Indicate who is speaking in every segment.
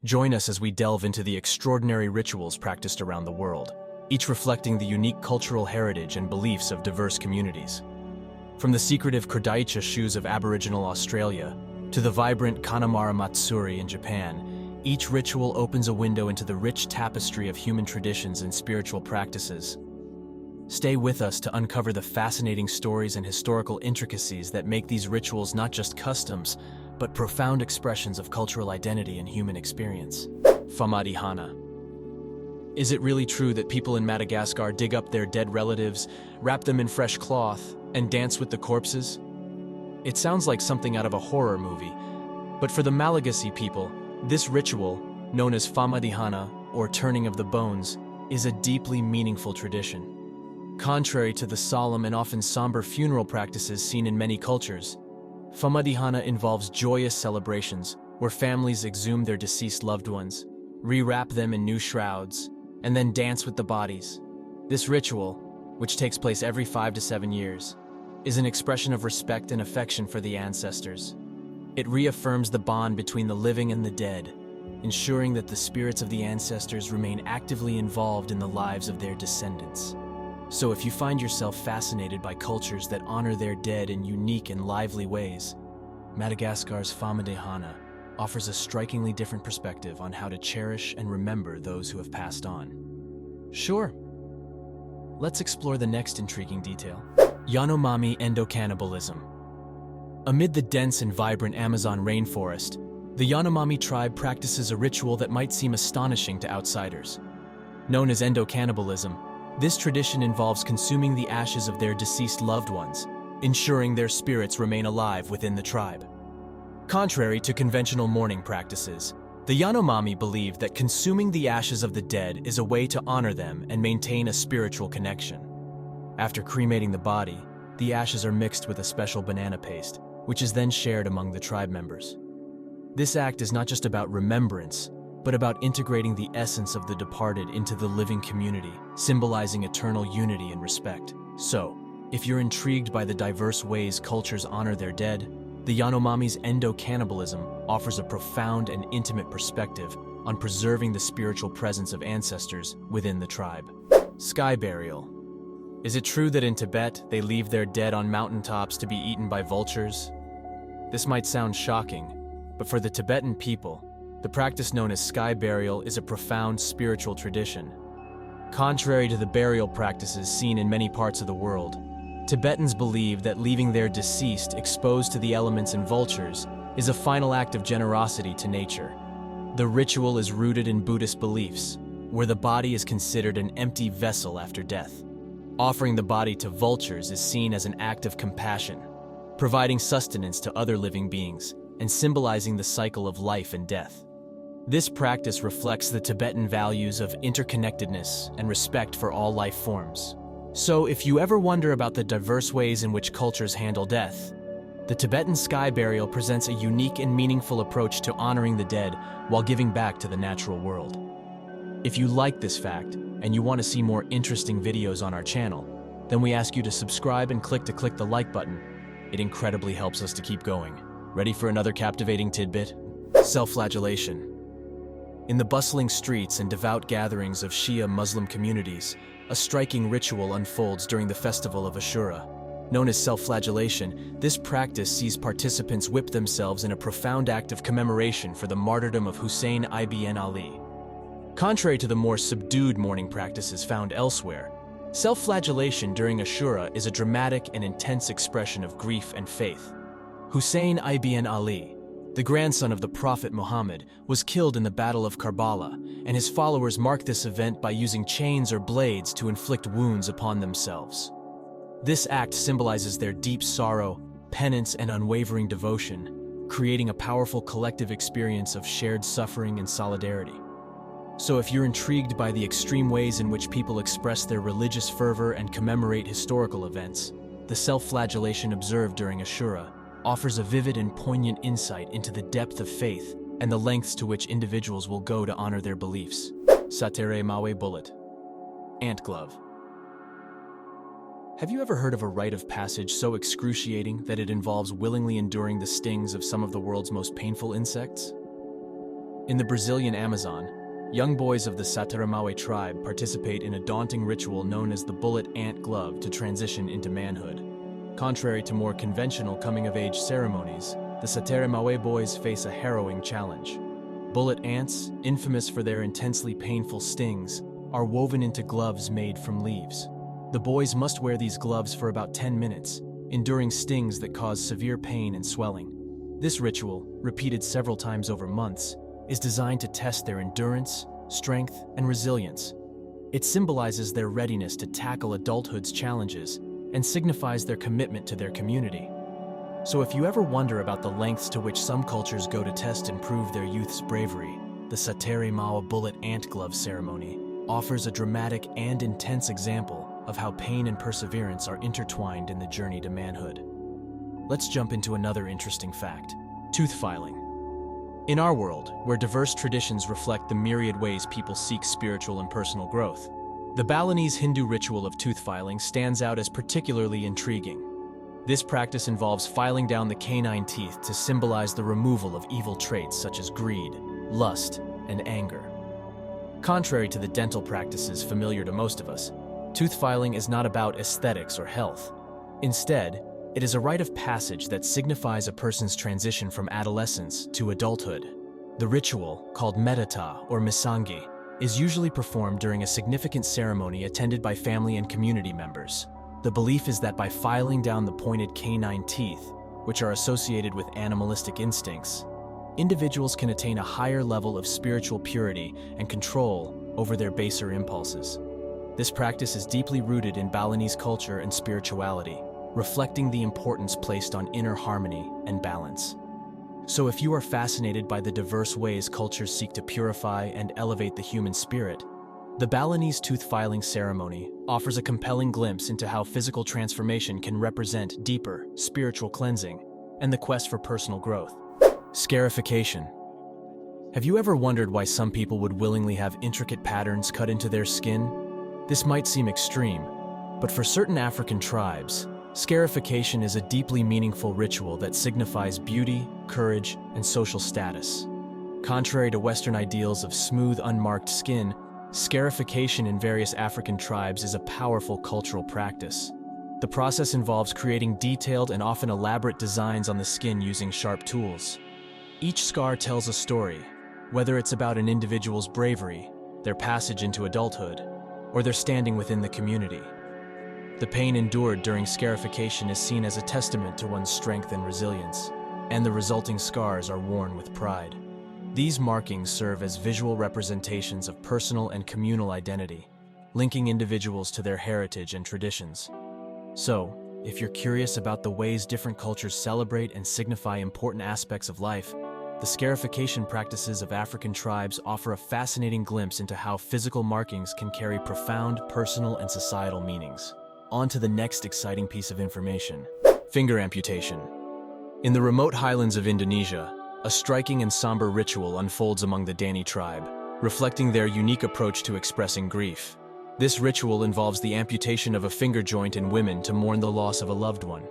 Speaker 1: Join us as we delve into the extraordinary rituals practiced around the world, each reflecting the unique cultural heritage and beliefs of diverse communities. From the secretive Kurdaicha shoes of Aboriginal Australia to the vibrant Kanamara Matsuri in Japan, each ritual opens a window into the rich tapestry of human traditions and spiritual practices. Stay with us to uncover the fascinating stories and historical intricacies that make these rituals not just customs, but profound expressions of cultural identity and human experience. Famadihana. Is it really true that people in Madagascar dig up their dead relatives, wrap them in fresh cloth, and dance with the corpses? It sounds like something out of a horror movie, but for the Malagasy people, this ritual, known as Famadihana, or turning of the bones, is a deeply meaningful tradition. Contrary to the solemn and often somber funeral practices seen in many cultures, Famadihana involves joyous celebrations where families exhume their deceased loved ones, rewrap them in new shrouds, and then dance with the bodies. This ritual, which takes place every 5 to 7 years, is an expression of respect and affection for the ancestors. It reaffirms the bond between the living and the dead, ensuring that the spirits of the ancestors remain actively involved in the lives of their descendants. So if you find yourself fascinated by cultures that honor their dead in unique and lively ways, Madagascar's Famadihana offers a strikingly different perspective on how to cherish and remember those who have passed on. Sure. Let's explore the next intriguing detail. Yanomami endocannibalism. Amid the dense and vibrant Amazon rainforest, the Yanomami tribe practices a ritual that might seem astonishing to outsiders. Known as endocannibalism, this tradition involves consuming the ashes of their deceased loved ones, ensuring their spirits remain alive within the tribe. Contrary to conventional mourning practices, the Yanomami believe that consuming the ashes of the dead is a way to honor them and maintain a spiritual connection. After cremating the body, the ashes are mixed with a special banana paste, which is then shared among the tribe members. This act is not just about remembrance, but about integrating the essence of the departed into the living community, symbolizing eternal unity and respect. So, if you're intrigued by the diverse ways cultures honor their dead, the Yanomami's endocannibalism offers a profound and intimate perspective on preserving the spiritual presence of ancestors within the tribe. Sky burial. Is it true that in Tibet, they leave their dead on mountaintops to be eaten by vultures? This might sound shocking, but for the Tibetan people, the practice known as sky burial is a profound spiritual tradition. Contrary to the burial practices seen in many parts of the world, Tibetans believe that leaving their deceased exposed to the elements and vultures is a final act of generosity to nature. The ritual is rooted in Buddhist beliefs, where the body is considered an empty vessel after death. Offering the body to vultures is seen as an act of compassion, providing sustenance to other living beings and symbolizing the cycle of life and death. This practice reflects the Tibetan values of interconnectedness and respect for all life forms. So if you ever wonder about the diverse ways in which cultures handle death, the Tibetan sky burial presents a unique and meaningful approach to honoring the dead while giving back to the natural world. If you like this fact and you want to see more interesting videos on our channel, then we ask you to subscribe and click the like button. It incredibly helps us to keep going. Ready for another captivating tidbit? Self-flagellation. In the bustling streets and devout gatherings of Shia Muslim communities, a striking ritual unfolds during the festival of Ashura. Known as self-flagellation, this practice sees participants whip themselves in a profound act of commemoration for the martyrdom of Hussein ibn Ali. Contrary to the more subdued mourning practices found elsewhere, self-flagellation during Ashura is a dramatic and intense expression of grief and faith. Hussein ibn Ali, the grandson of the Prophet Muhammad, was killed in the Battle of Karbala, and his followers mark this event by using chains or blades to inflict wounds upon themselves. This act symbolizes their deep sorrow, penance, and unwavering devotion, creating a powerful collective experience of shared suffering and solidarity. So if you're intrigued by the extreme ways in which people express their religious fervor and commemorate historical events, the self-flagellation observed during Ashura offers a vivid and poignant insight into the depth of faith and the lengths to which individuals will go to honor their beliefs. Satere Mawe Bullet. Ant glove. Have you ever heard of a rite of passage so excruciating that it involves willingly enduring the stings of some of the world's most painful insects? In the Brazilian Amazon, young boys of the Sateramawe tribe participate in a daunting ritual known as the bullet ant glove to transition into manhood. Contrary to more conventional coming-of-age ceremonies, the Sateramawe boys face a harrowing challenge. Bullet ants, infamous for their intensely painful stings, are woven into gloves made from leaves. The boys must wear these gloves for about 10 minutes, enduring stings that cause severe pain and swelling. This ritual, repeated several times over months, is designed to test their endurance, strength, and resilience. It symbolizes their readiness to tackle adulthood's challenges and signifies their commitment to their community. So if you ever wonder about the lengths to which some cultures go to test and prove their youth's bravery, the Sateramawe bullet ant glove ceremony offers a dramatic and intense example of how pain and perseverance are intertwined in the journey to manhood. Let's jump into another interesting fact: tooth filing. In our world, where diverse traditions reflect the myriad ways people seek spiritual and personal growth, the Balinese Hindu ritual of tooth filing stands out as particularly intriguing. This practice involves filing down the canine teeth to symbolize the removal of evil traits such as greed, lust, and anger. Contrary to the dental practices familiar to most of us, tooth filing is not about aesthetics or health. Instead, it is a rite of passage that signifies a person's transition from adolescence to adulthood. The ritual, called medita or misangi, is usually performed during a significant ceremony attended by family and community members. The belief is that by filing down the pointed canine teeth, which are associated with animalistic instincts, individuals can attain a higher level of spiritual purity and control over their baser impulses. This practice is deeply rooted in Balinese culture and spirituality, reflecting the importance placed on inner harmony and balance. So if you are fascinated by the diverse ways cultures seek to purify and elevate the human spirit, the Balinese tooth filing ceremony offers a compelling glimpse into how physical transformation can represent deeper spiritual cleansing and the quest for personal growth. Scarification. Have you ever wondered why some people would willingly have intricate patterns cut into their skin? This might seem extreme, but for certain African tribes, scarification is a deeply meaningful ritual that signifies beauty, courage, and social status. Contrary to Western ideals of smooth, unmarked skin, scarification in various African tribes is a powerful cultural practice. The process involves creating detailed and often elaborate designs on the skin using sharp tools. Each scar tells a story, whether it's about an individual's bravery, their passage into adulthood, or their standing within the community. The pain endured during scarification is seen as a testament to one's strength and resilience, and the resulting scars are worn with pride. These markings serve as visual representations of personal and communal identity, linking individuals to their heritage and traditions. So, if you're curious about the ways different cultures celebrate and signify important aspects of life, the scarification practices of African tribes offer a fascinating glimpse into how physical markings can carry profound personal and societal meanings. On to the next exciting piece of information: finger amputation. In the remote highlands of Indonesia, a striking and somber ritual unfolds among the Dani tribe, reflecting their unique approach to expressing grief. This ritual involves the amputation of a finger joint in women to mourn the loss of a loved one.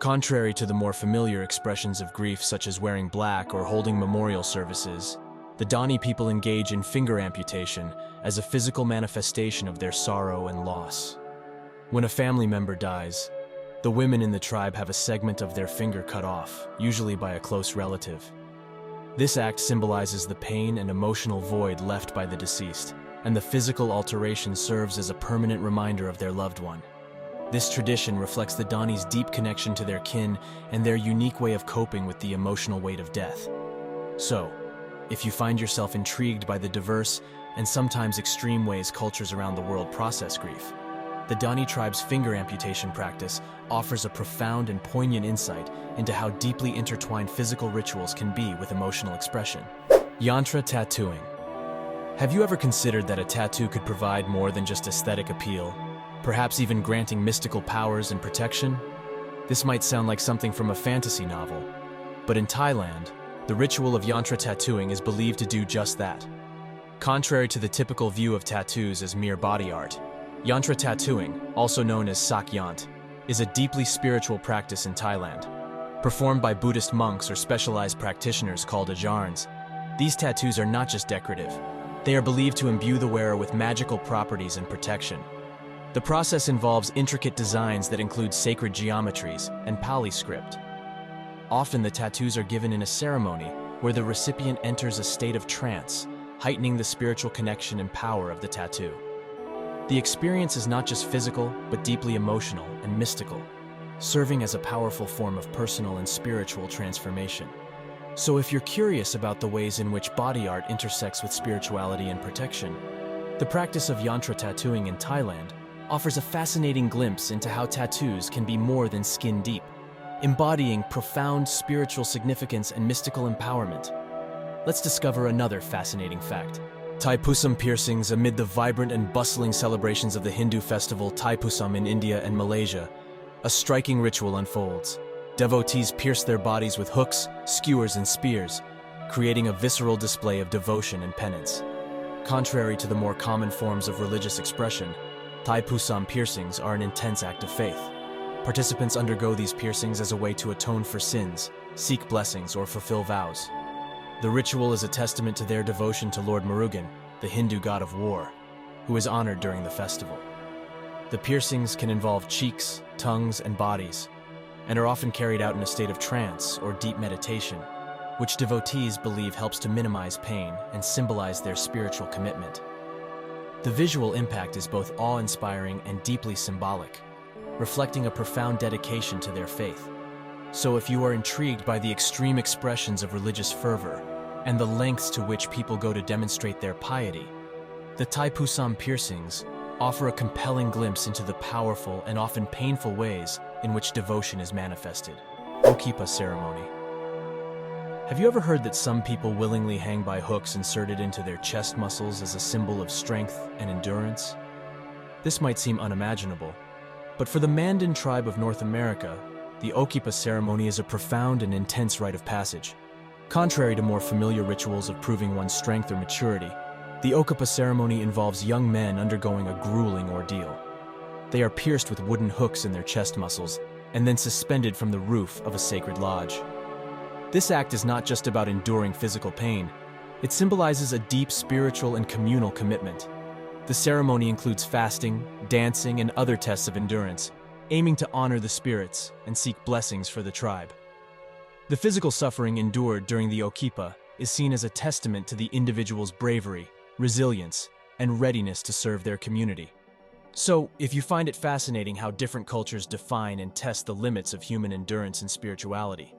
Speaker 1: Contrary to the more familiar expressions of grief such as wearing black or holding memorial services, the Dani people engage in finger amputation as a physical manifestation of their sorrow and loss. When a family member dies, the women in the tribe have a segment of their finger cut off, usually by a close relative. This act symbolizes the pain and emotional void left by the deceased, and the physical alteration serves as a permanent reminder of their loved one. This tradition reflects the Dani's deep connection to their kin and their unique way of coping with the emotional weight of death. So, if you find yourself intrigued by the diverse and sometimes extreme ways cultures around the world process grief, the Dani tribe's finger amputation practice offers a profound and poignant insight into how deeply intertwined physical rituals can be with emotional expression. Yantra tattooing. Have you ever considered that a tattoo could provide more than just aesthetic appeal, perhaps even granting mystical powers and protection? This might sound like something from a fantasy novel, but in Thailand, the ritual of yantra tattooing is believed to do just that. Contrary to the typical view of tattoos as mere body art, yantra tattooing, also known as sak yant, is a deeply spiritual practice in Thailand. Performed by Buddhist monks or specialized practitioners called ajarns, These tattoos are not just decorative. They are believed to imbue the wearer with magical properties and protection. The process involves intricate designs that include sacred geometries and Pali script. Often the tattoos are given in a ceremony where the recipient enters a state of trance, heightening the spiritual connection and power of the tattoo. The experience is not just physical, but deeply emotional and mystical, serving as a powerful form of personal and spiritual transformation. So if you're curious about the ways in which body art intersects with spirituality and protection, the practice of yantra tattooing in Thailand offers a fascinating glimpse into how tattoos can be more than skin deep, embodying profound spiritual significance and mystical empowerment. Let's discover another fascinating fact. Thaipusam piercings. Amid the vibrant and bustling celebrations of the Hindu festival Thaipusam in India and Malaysia, a striking ritual unfolds. Devotees pierce their bodies with hooks, skewers, and spears, creating a visceral display of devotion and penance. Contrary to the more common forms of religious expression, Thaipusam piercings are an intense act of faith. Participants undergo these piercings as a way to atone for sins, seek blessings, or fulfill vows. The ritual is a testament to their devotion to Lord Murugan, the Hindu god of war, who is honored during the festival. The piercings can involve cheeks, tongues, and bodies, and are often carried out in a state of trance or deep meditation, which devotees believe helps to minimize pain and symbolize their spiritual commitment. The visual impact is both awe-inspiring and deeply symbolic, reflecting a profound dedication to their faith. So if you are intrigued by the extreme expressions of religious fervor and the lengths to which people go to demonstrate their piety, the Thaipusam piercings offer a compelling glimpse into the powerful and often painful ways in which devotion is manifested. Okipa ceremony. Have you ever heard that some people willingly hang by hooks inserted into their chest muscles as a symbol of strength and endurance? This might seem unimaginable, but for the Mandan tribe of North America, the Okipa ceremony is a profound and intense rite of passage. Contrary to more familiar rituals of proving one's strength or maturity, the Okipa ceremony involves young men undergoing a grueling ordeal. They are pierced with wooden hooks in their chest muscles and then suspended from the roof of a sacred lodge. This act is not just about enduring physical pain. It symbolizes a deep spiritual and communal commitment. The ceremony includes fasting, dancing, and other tests of endurance, aiming to honor the spirits and seek blessings for the tribe. The physical suffering endured during the Okipa is seen as a testament to the individual's bravery, resilience, and readiness to serve their community. So, if you find it fascinating how different cultures define and test the limits of human endurance and spirituality,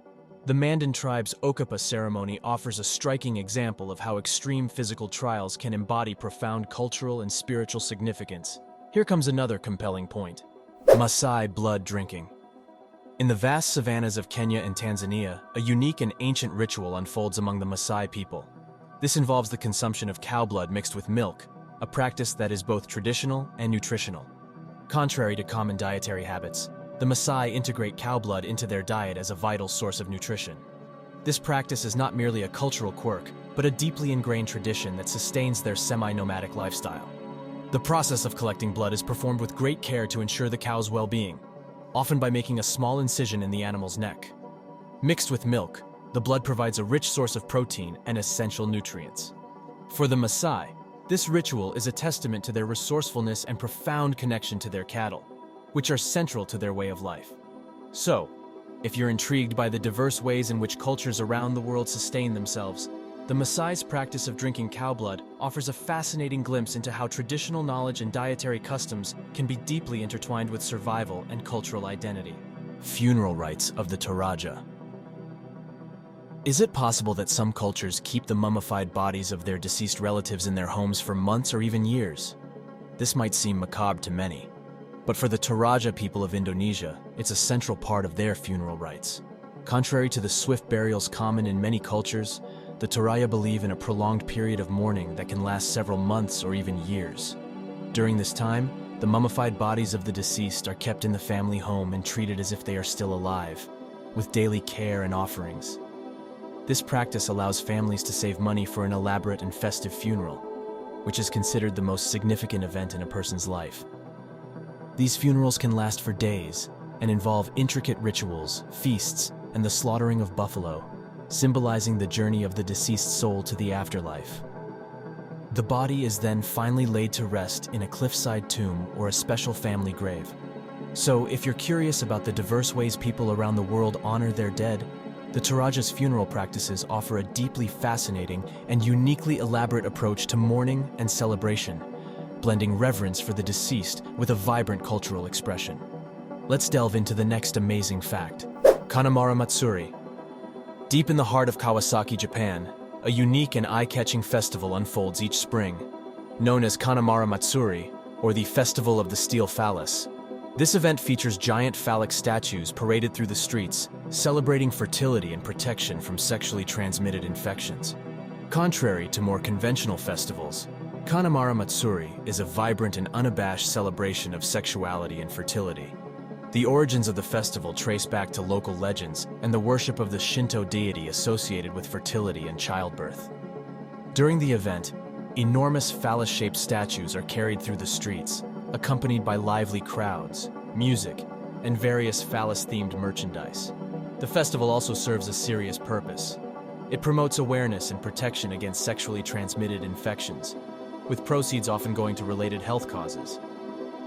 Speaker 1: the Mandan tribe's Okipa ceremony offers a striking example of how extreme physical trials can embody profound cultural and spiritual significance. Here comes another compelling point. Maasai blood drinking. In the vast savannas of Kenya and Tanzania, a unique and ancient ritual unfolds among the Maasai people. This involves the consumption of cow blood mixed with milk, a practice that is both traditional and nutritional. Contrary to common dietary habits, the Maasai integrate cow blood into their diet as a vital source of nutrition. This practice is not merely a cultural quirk, but a deeply ingrained tradition that sustains their semi-nomadic lifestyle. The process of collecting blood is performed with great care to ensure the cow's well-being, often by making a small incision in the animal's neck. Mixed with milk, the blood provides a rich source of protein and essential nutrients. For the Maasai, this ritual is a testament to their resourcefulness and profound connection to their cattle, which are central to their way of life. So, if you're intrigued by the diverse ways in which cultures around the world sustain themselves, the Maasai's practice of drinking cow blood offers a fascinating glimpse into how traditional knowledge and dietary customs can be deeply intertwined with survival and cultural identity. Funeral rites of the Toraja. Is it possible that some cultures keep the mummified bodies of their deceased relatives in their homes for months or even years? This might seem macabre to many, but for the Toraja people of Indonesia, it's a central part of their funeral rites. Contrary to the swift burials common in many cultures, the Toraja believe in a prolonged period of mourning that can last several months or even years. During this time, the mummified bodies of the deceased are kept in the family home and treated as if they are still alive, with daily care and offerings. This practice allows families to save money for an elaborate and festive funeral, which is considered the most significant event in a person's life. These funerals can last for days and involve intricate rituals, feasts, and the slaughtering of buffalo, symbolizing the journey of the deceased soul to the afterlife. The body is then finally laid to rest in a cliffside tomb or a special family grave. So, if you're curious about the diverse ways people around the world honor their dead, the Toraja's funeral practices offer a deeply fascinating and uniquely elaborate approach to mourning and celebration, blending reverence for the deceased with a vibrant cultural expression. Let's delve into the next amazing fact. Kanamara Matsuri. Deep in the heart of Kawasaki, Japan, a unique and eye-catching festival unfolds each spring. Known as Kanamara Matsuri, or the Festival of the Steel Phallus. This event features giant phallic statues paraded through the streets, celebrating fertility and protection from sexually transmitted infections. Contrary to more conventional festivals, Kanamara Matsuri is a vibrant and unabashed celebration of sexuality and fertility. The origins of the festival trace back to local legends and the worship of the Shinto deity associated with fertility and childbirth. During the event, enormous phallus-shaped statues are carried through the streets, accompanied by lively crowds, music, and various phallus-themed merchandise. The festival also serves a serious purpose. It promotes awareness and protection against sexually transmitted infections, with proceeds often going to related health causes.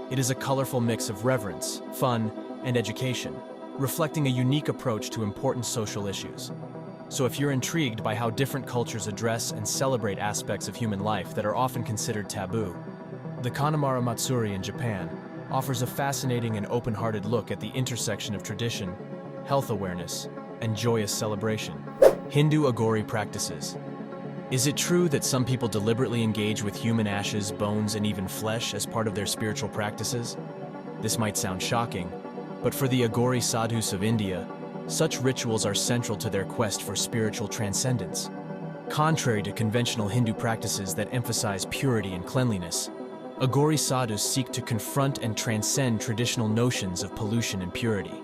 Speaker 1: It is a colorful mix of reverence, fun, and education, reflecting a unique approach to important social issues. So if you're intrigued by how different cultures address and celebrate aspects of human life that are often considered taboo, the Kanamara Matsuri in Japan offers a fascinating and open-hearted look at the intersection of tradition, health awareness, and joyous celebration. Hindu Agori practices. Is it true that some people deliberately engage with human ashes, bones, and even flesh as part of their spiritual practices? This might sound shocking, but for the Agori sadhus of India, such rituals are central to their quest for spiritual transcendence. Contrary to conventional Hindu practices that emphasize purity and cleanliness, Agori sadhus seek to confront and transcend traditional notions of pollution and purity.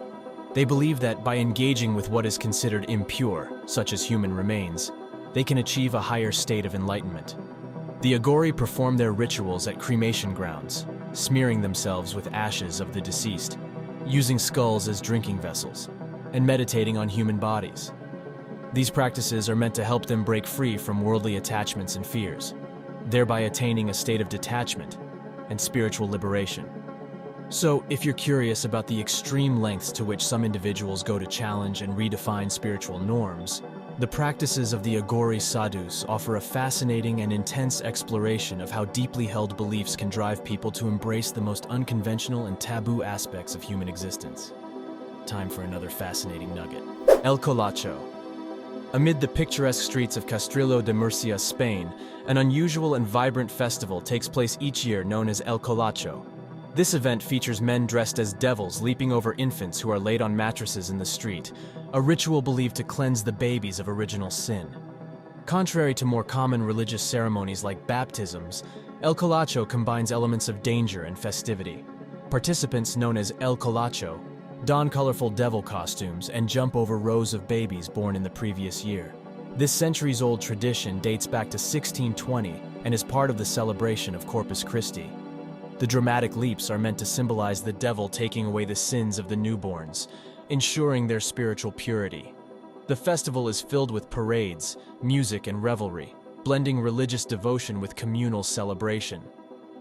Speaker 1: They believe that by engaging with what is considered impure, such as human remains, they can achieve a higher state of enlightenment. The Agori perform their rituals at cremation grounds, smearing themselves with ashes of the deceased, using skulls as drinking vessels, and meditating on human bodies. These practices are meant to help them break free from worldly attachments and fears, thereby attaining a state of detachment and spiritual liberation. So, if you're curious about the extreme lengths to which some individuals go to challenge and redefine spiritual norms, the practices of the Agori sadhus offer a fascinating and intense exploration of how deeply held beliefs can drive people to embrace the most unconventional and taboo aspects of human existence. Time for another fascinating nugget. El Colacho. Amid the picturesque streets of Castrillo de Murcia, Spain, an unusual and vibrant festival takes place each year known as El Colacho. This event features men dressed as devils leaping over infants who are laid on mattresses in the street, a ritual believed to cleanse the babies of original sin. Contrary to more common religious ceremonies like baptisms, El Colacho combines elements of danger and festivity. Participants, known as El Colacho, don colorful devil costumes and jump over rows of babies born in the previous year. This centuries-old tradition dates back to 1620 and is part of the celebration of Corpus Christi. The dramatic leaps are meant to symbolize the devil taking away the sins of the newborns, ensuring their spiritual purity. The festival is filled with parades, music, and revelry, blending religious devotion with communal celebration.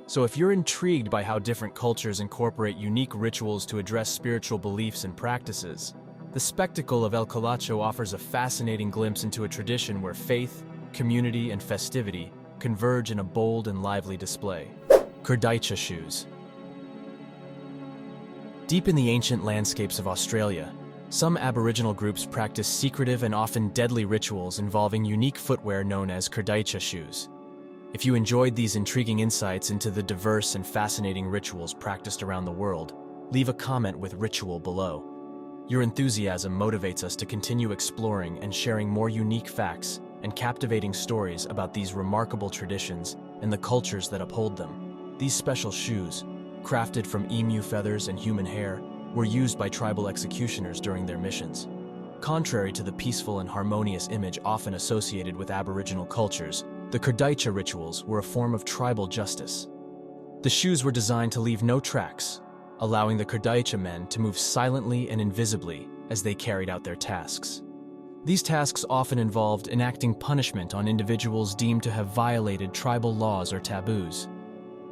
Speaker 1: So if you're intrigued by how different cultures incorporate unique rituals to address spiritual beliefs and practices, the spectacle of El Colacho offers a fascinating glimpse into a tradition where faith, community, and festivity converge in a bold and lively display. Kerdaicha shoes. Deep in the ancient landscapes of Australia, some Aboriginal groups practice secretive and often deadly rituals involving unique footwear known as Kerdaicha shoes. If you enjoyed these intriguing insights into the diverse and fascinating rituals practiced around the world, leave a comment with ritual below. Your enthusiasm motivates us to continue exploring and sharing more unique facts and captivating stories about these remarkable traditions and the cultures that uphold them. These special shoes, crafted from emu feathers and human hair, were used by tribal executioners during their missions. Contrary to the peaceful and harmonious image often associated with Aboriginal cultures, the Kerdaicha rituals were a form of tribal justice. The shoes were designed to leave no tracks, allowing the Kerdaicha men to move silently and invisibly as they carried out their tasks. These tasks often involved enacting punishment on individuals deemed to have violated tribal laws or taboos.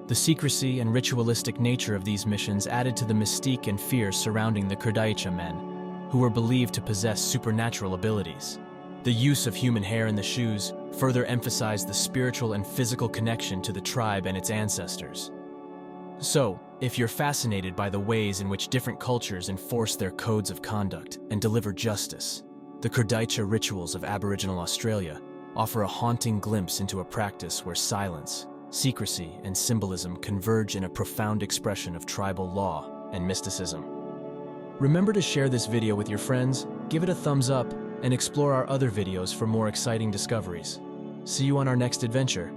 Speaker 1: The secrecy and ritualistic nature of these missions added to the mystique and fear surrounding the Kurdaicha men, who were believed to possess supernatural abilities. The use of human hair in the shoes further emphasized the spiritual and physical connection to the tribe and its ancestors. So, if you're fascinated by the ways in which different cultures enforce their codes of conduct and deliver justice, the Kurdaicha rituals of Aboriginal Australia offer a haunting glimpse into a practice where silence, secrecy, and symbolism converge in a profound expression of tribal law and mysticism. Remember to share this video with your friends, give it a thumbs up, and explore our other videos for more exciting discoveries. See you on our next adventure.